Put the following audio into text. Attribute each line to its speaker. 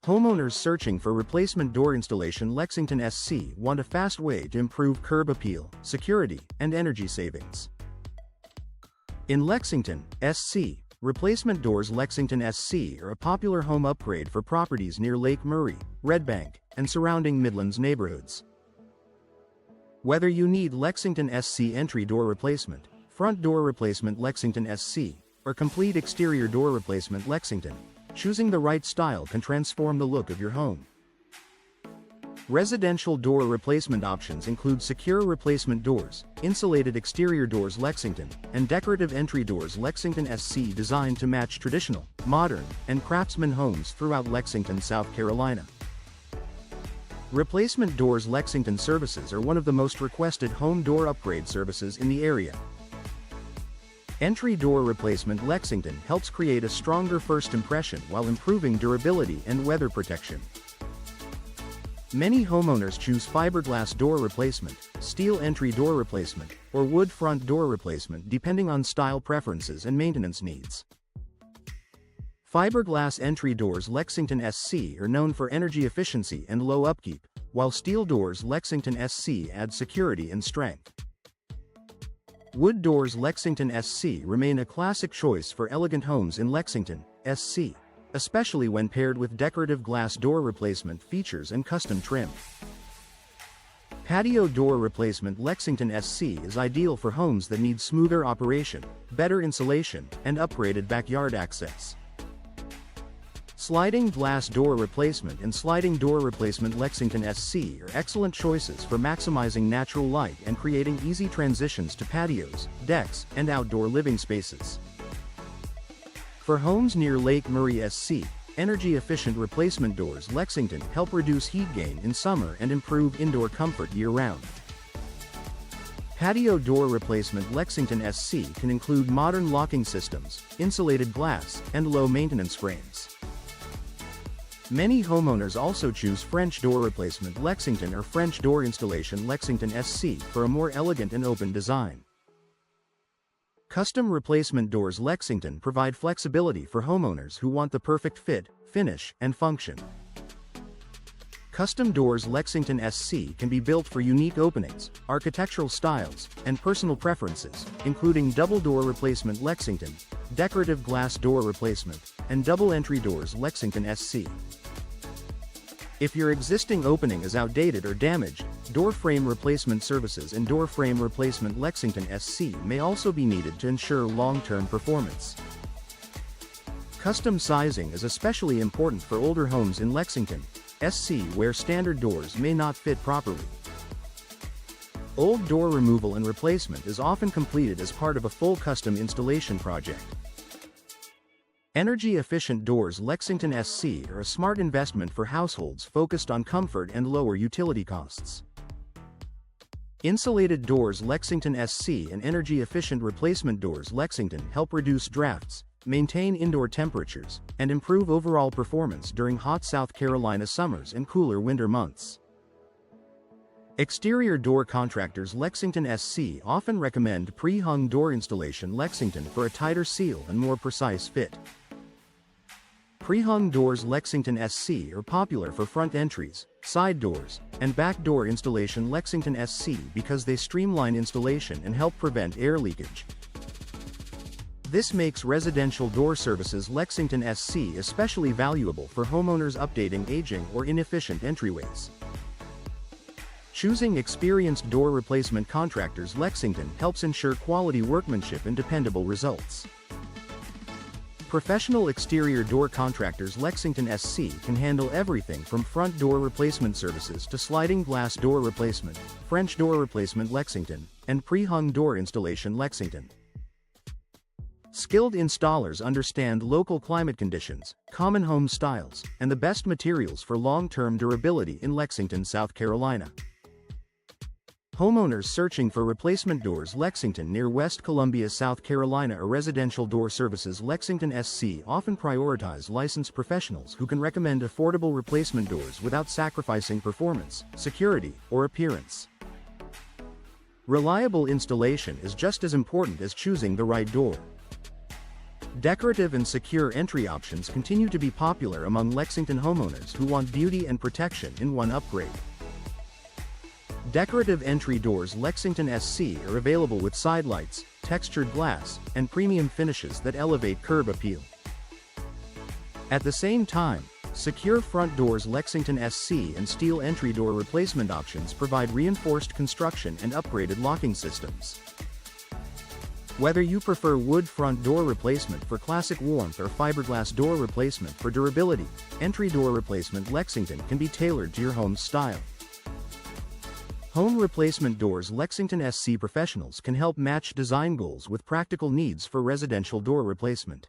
Speaker 1: Homeowners searching for replacement door installation. Lexington SC want a fast way to improve curb appeal, security, and energy savings. In Lexington SC, replacement doors. Lexington SC are a popular home upgrade for properties near Lake Murray, Red Bank, and surrounding Midlands neighborhoods. Whether you need Lexington SC entry door replacement, front door replacement Lexington SC, or complete exterior door replacement Lexington, choosing the right style can transform the look of your home. Residential door replacement options include secure replacement doors, insulated exterior doors Lexington, and decorative entry doors Lexington SC, designed to match traditional, modern, and craftsman homes throughout Lexington, South Carolina. Replacement doors Lexington services are one of the most requested home door upgrade services in the area. Entry door replacement Lexington helps create a stronger first impression while improving durability and weather protection. Many homeowners choose fiberglass door replacement, steel entry door replacement, or wood front door replacement depending on style preferences and maintenance needs. Fiberglass entry doors Lexington SC are known for energy efficiency and low upkeep, while steel doors Lexington SC add security and strength. Wood doors Lexington SC remain a classic choice for elegant homes in Lexington SC, especially when paired with decorative glass door replacement features and custom trim. Patio door replacement Lexington SC is ideal for homes that need smoother operation, better insulation, and upgraded backyard access. Sliding glass door replacement and sliding door replacement Lexington SC are excellent choices for maximizing natural light and creating easy transitions to patios, decks, and outdoor living spaces. For homes near Lake Murray SC, energy-efficient replacement doors Lexington help reduce heat gain in summer and improve indoor comfort year-round. Patio door replacement Lexington SC can include modern locking systems, insulated glass, and low-maintenance frames. Many homeowners also choose French door replacement Lexington or French door installation Lexington SC for a more elegant and open design. Custom replacement doors Lexington provide flexibility for homeowners who want the perfect fit, finish, and function. Custom doors Lexington SC can be built for unique openings, architectural styles, and personal preferences, including double door replacement Lexington, decorative glass door replacement, and double entry doors Lexington SC. If your existing opening is outdated or damaged, door frame replacement services and door frame replacement Lexington SC may also be needed to ensure long-term performance. Custom sizing is especially important for older homes in Lexington SC where standard doors may not fit properly. Old door removal and replacement is often completed as part of a full custom installation project. Energy-efficient doors Lexington SC are a smart investment for households focused on comfort and lower utility costs. Insulated doors Lexington SC and energy-efficient replacement doors Lexington help reduce drafts, maintain indoor temperatures, and improve overall performance during hot South Carolina summers and cooler winter months. Exterior door contractors Lexington SC often recommend Prehung door installation Lexington for a tighter seal and more precise fit. Prehung doors Lexington SC are popular for front entries, side doors, and back door installation Lexington SC because they streamline installation and help prevent air leakage. This makes residential door services Lexington SC especially valuable for homeowners updating aging or inefficient entryways. Choosing experienced door replacement contractors Lexington helps ensure quality workmanship and dependable results. Professional exterior door contractors Lexington SC can handle everything from front door replacement services to sliding glass door replacement, French door replacement Lexington, and Prehung door installation Lexington. Skilled installers understand local climate conditions, common home styles, and the best materials for long-term durability in Lexington, South Carolina. Homeowners searching for replacement doors Lexington near West Columbia, South Carolina or residential door services Lexington SC often prioritize licensed professionals who can recommend affordable replacement doors without sacrificing performance, security, or appearance. Reliable installation is just as important as choosing the right door. Decorative and secure entry options continue to be popular among Lexington homeowners who want beauty and protection in one upgrade. Decorative entry doors Lexington SC are available with side lights, textured glass, and premium finishes that elevate curb appeal. At the same time, secure front doors Lexington SC and steel entry door replacement options provide reinforced construction and upgraded locking systems. Whether you prefer wood front door replacement for classic warmth or fiberglass door replacement for durability, entry door replacement Lexington can be tailored to your home's style. Home replacement doors Lexington SC professionals can help match design goals with practical needs for residential door replacement.